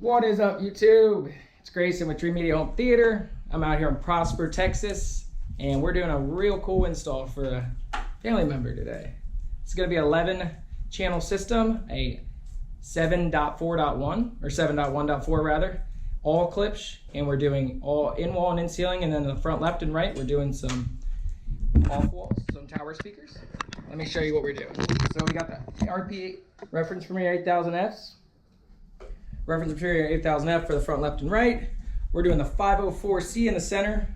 What is up, YouTube? It's Grayson with Dreamedia Home Theater. I'm out here in Prosper, Texas, and we're doing a real cool install for a family member today. It's going to be an 11-channel system, a 7.4.1 or 7.1.4 rather, all clips, and we're doing all in-wall and in-ceiling, and then in the front left and right, we're doing some off-walls, some tower speakers. Let me show you what we're doing. So we got the RP reference Premier 8000Fs. Reference Premier 8000F for the front left and right. We're doing the 504C in the center.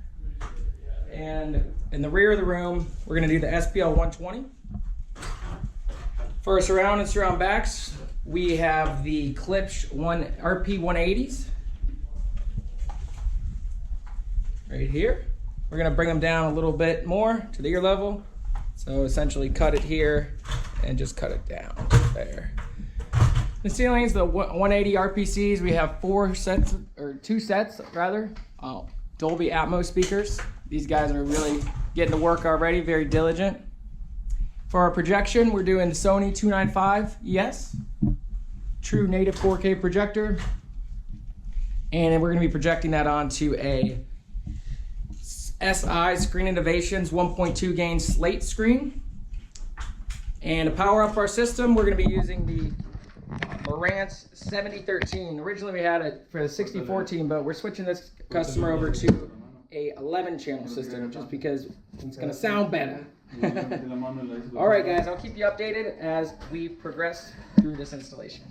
And in the rear of the room, we're gonna do the SPL 120. For our surround and surround backs, we have the Klipsch RP 180s. Right here. We're gonna bring them down a little bit more to the ear level. So essentially cut it here and just cut it down there. The ceilings, the 180 RPCs, we have two sets rather, Dolby Atmos speakers. These guys are really getting to work already, very diligent. For our projection, we're doing the Sony 295es, true native 4K projector. And we're gonna be projecting that onto a SI Screen Innovations 1.2 gain Slate screen. And to power up our system, we're gonna be using the Marantz 7013. Originally we had it for the 6014, but we're switching this customer over to a 11-channel system just because it's gonna sound better. All right, guys, I'll keep you updated as we progress through this installation.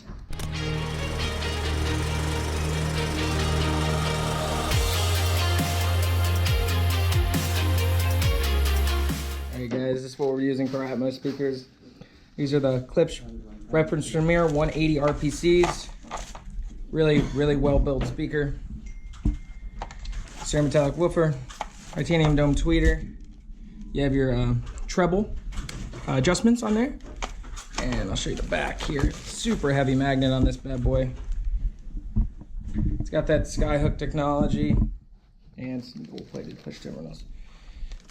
All right, guys, this is what we're using for our Atmos speakers. These are the Klipsch Reference Premier 180 RPCs. Really well built speaker. Ceramic metallic woofer, titanium dome tweeter. You have your treble adjustments on there. And I'll show you the back here. Super heavy magnet on this bad boy. It's got that skyhook technology and some gold plated push terminals.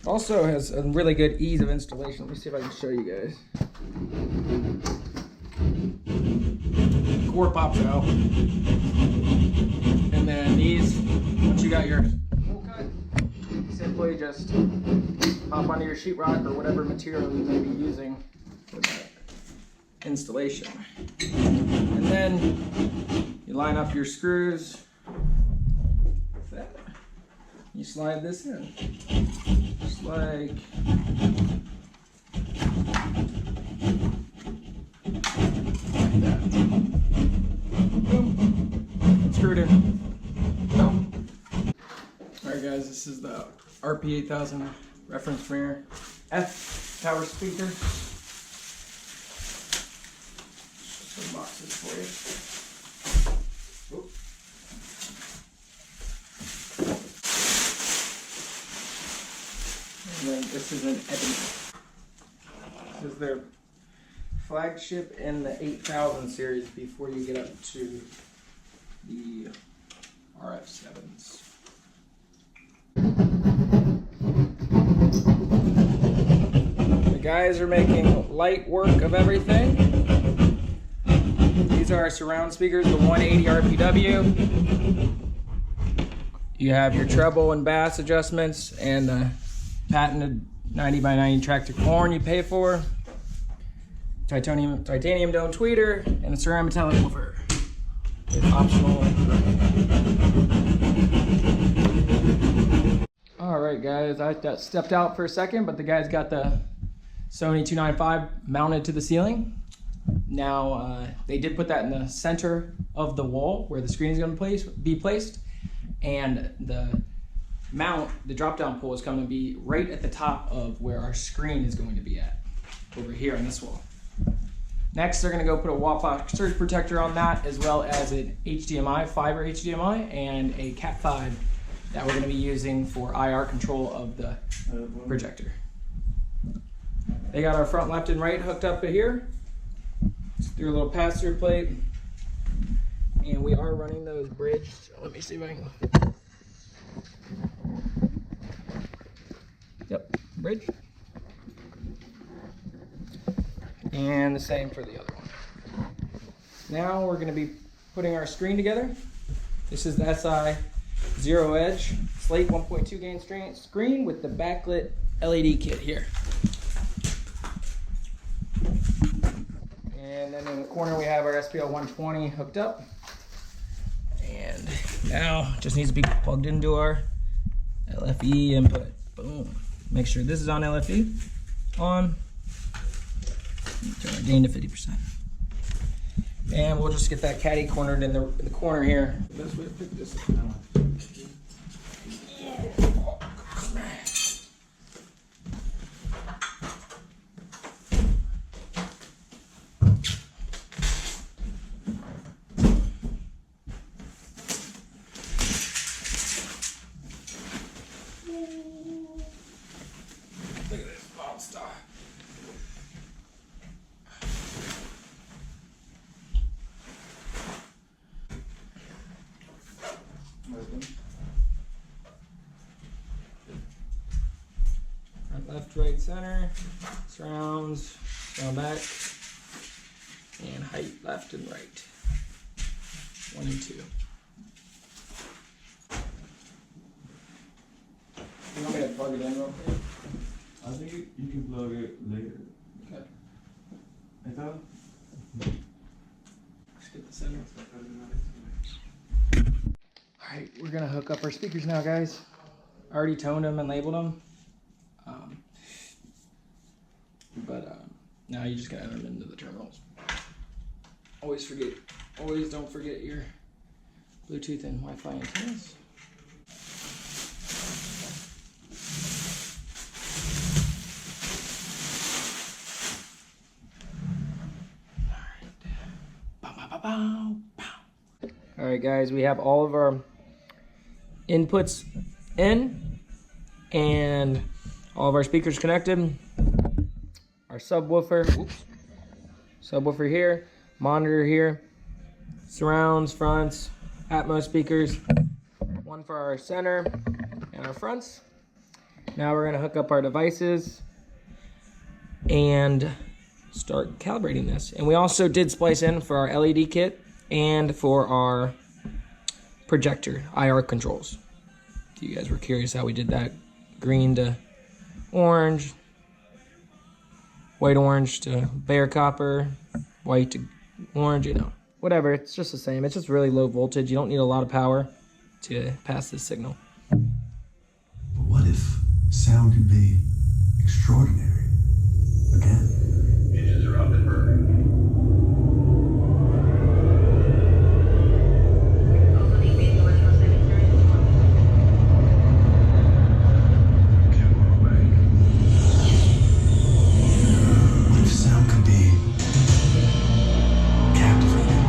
Also has a really good ease of installation. Let me see if I can show you guys. Core pops out. And then these, once you got your hole cut, simply just pop onto your sheetrock or whatever material you may be using for that installation. And then you line up your screws. You slide this in. Just like that. Boom. Screwed in. Boom. Alright guys, this is the RP 8000 reference Premier F tower speaker. Some boxes for you. Oops. And then this is an emitter. This is their flagship in the 8000 series before you get up to the RF7s. The guys are making light work of everything. These are our surround speakers, the 180 RPW. You have your treble and bass adjustments and the patented 90x90 tractor horn you pay for. Titanium dome tweeter and a ceramic metallic woofer. It's optional. All right, guys, I stepped out for a second, but the guys got the Sony 295 mounted to the ceiling. Now, they did put that in the center of the wall where the screen is going to be placed, and the mount, the drop-down pole, is going to be right at the top of where our screen is going to be at, over here on this wall. Next, they're going to go put a wall surge protector on that, as well as an HDMI, fiber HDMI, and a Cat5 that we're going to be using for IR control of the projector. They got our front left and right hooked up here. Just through a little pass-through plate. And we are running those bridged. Let me see if I can. Yep, bridge. And the same for the other one. Now we're going to be putting our screen together. This is the SI Zero Edge Slate 1.2 gain screen with the backlit LED kit here. And then in the corner we have our SPL 120 hooked up. And now it just needs to be plugged into our LFE input. Boom. Make sure this is on LFE. On. Turn our gain to 50%. And we'll just get that caddy cornered in the corner here. The best way to pick this up now. Look at this monster. Front, left, right, center, surrounds, round back, and height left and right. 1 and 2. You want me to plug it in real quick? I think you can plug it later. Okay. I thought. Let's get the center. Alright, we're gonna hook up our speakers now, guys. I already toned them and labeled them. Now you just gotta enter them into the terminals. Always don't forget your Bluetooth and Wi-Fi antennas. Alright guys, we have all of our inputs in and all of our speakers connected. Our subwoofer here, monitor here, surrounds, fronts, Atmos speakers, one for our center and our fronts. Now we're gonna hook up our devices and start calibrating this. And we also did splice in for our LED kit and for our projector IR controls. If you guys were curious how we did that, green to orange, white orange to bare copper, white to orange, you know, whatever, it's just the same. It's just really low voltage. You don't need a lot of power to pass this signal. But what if sound could be extraordinary again? Engines are up and burning. What if sound could be captivating?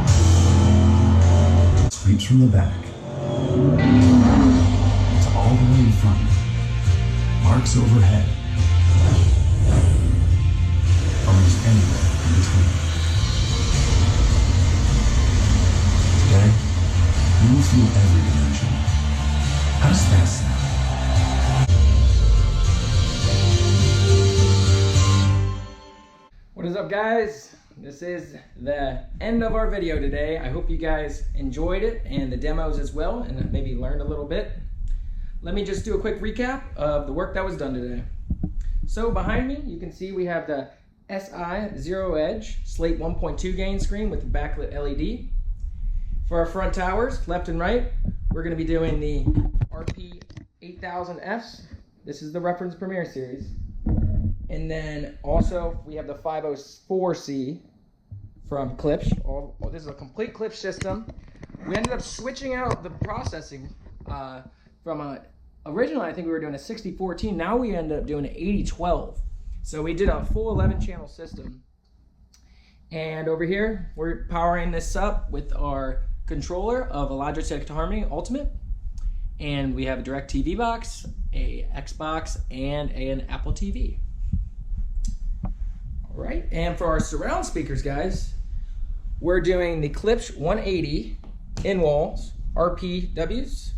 Sweeps from the back. It's all the way in front. Marks overhead. Almost anywhere in between. Today, you will feel every dimension. How does that sound? What is up, guys? This is the end of our video today. I hope you guys enjoyed it and the demos as well, and maybe learned a little bit. Let me just do a quick recap of the work that was done today. So behind me, you can see we have the SI Zero Edge Slate 1.2 gain screen with the backlit LED. For our front towers, left and right, we're going to be doing the RP8000Fs. This is the reference Premiere series. And then also we have the 504C from Klipsch. This is a complete Klipsch system. We ended up switching out the processing from originally I think we were doing a 6014. Now we ended up doing an 8012. So we did a full 11 channel system. And over here we're powering this up with our controller of a Logitech Harmony Ultimate. And we have a direct TV box, a Xbox, and an Apple TV. Right, and for our surround speakers, guys, we're doing the Klipsch 180 in-walls RPWs.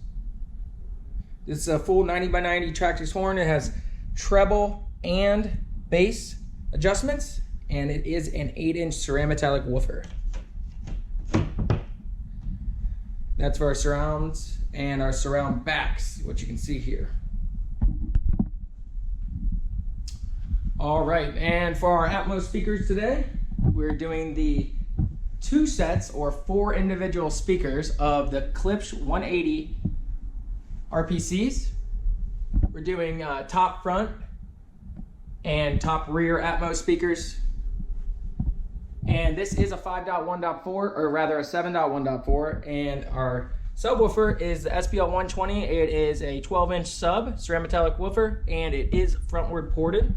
This is a full 90 by 90 Traxxas horn. It has treble and bass adjustments, and it is an 8-inch ceramic metallic woofer. That's for our surrounds and our surround backs, what you can see here. All right, and for our Atmos speakers today, we're doing the 2 sets or 4 individual speakers of the Klipsch 180 RPCs. We're doing top front and top rear Atmos speakers. And this is a 5.1.4, or rather a 7.1.4, and our subwoofer is the SPL 120. It is a 12-inch sub ceramic metallic woofer, and it is frontward ported.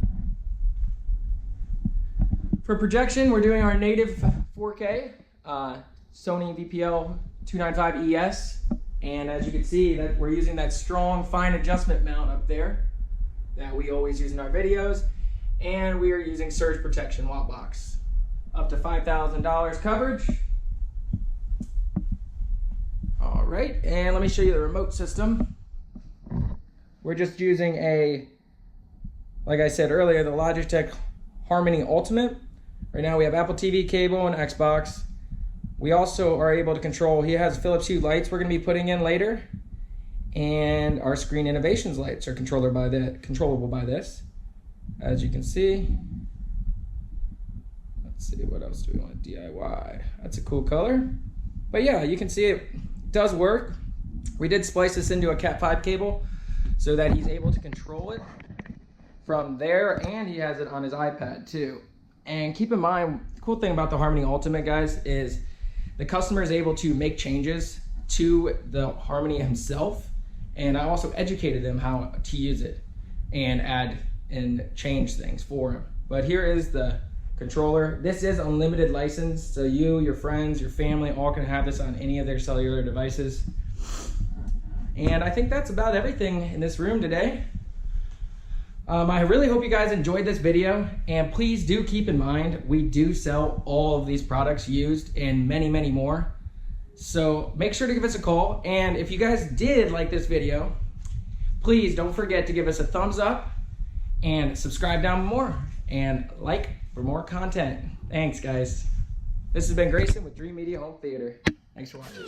For projection, we're doing our native 4K Sony VPL 295es, and as you can see, that we're using that strong fine adjustment mount up there that we always use in our videos, and we are using surge protection watt box. Up to $5,000 coverage. All right, and let me show you the remote system. We're just using like I said earlier, the Logitech Harmony Ultimate. Right now we have Apple TV cable and Xbox. We also are able to control, he has Philips Hue lights we're gonna be putting in later. And our Screen Innovations lights are controllable by this. As you can see. Let's see, what else do we want to DIY? That's a cool color. But yeah, you can see it does work. We did splice this into a Cat 5 cable so that he's able to control it from there, and he has it on his iPad too. And keep in mind, the cool thing about the Harmony Ultimate, guys, is the customer is able to make changes to the Harmony himself, and I also educated him how to use it and add and change things for him. But here is the controller. This is unlimited license, so you, your friends, your family all can have this on any of their cellular devices. And I think that's about everything in this room today. I really hope you guys enjoyed this video, and please do keep in mind we do sell all of these products used and many, many more. So make sure to give us a call, and if you guys did like this video, please don't forget to give us a thumbs up and subscribe down more and like for more content. Thanks, guys. This has been Grayson with Dreamedia Home Theater. Thanks for watching.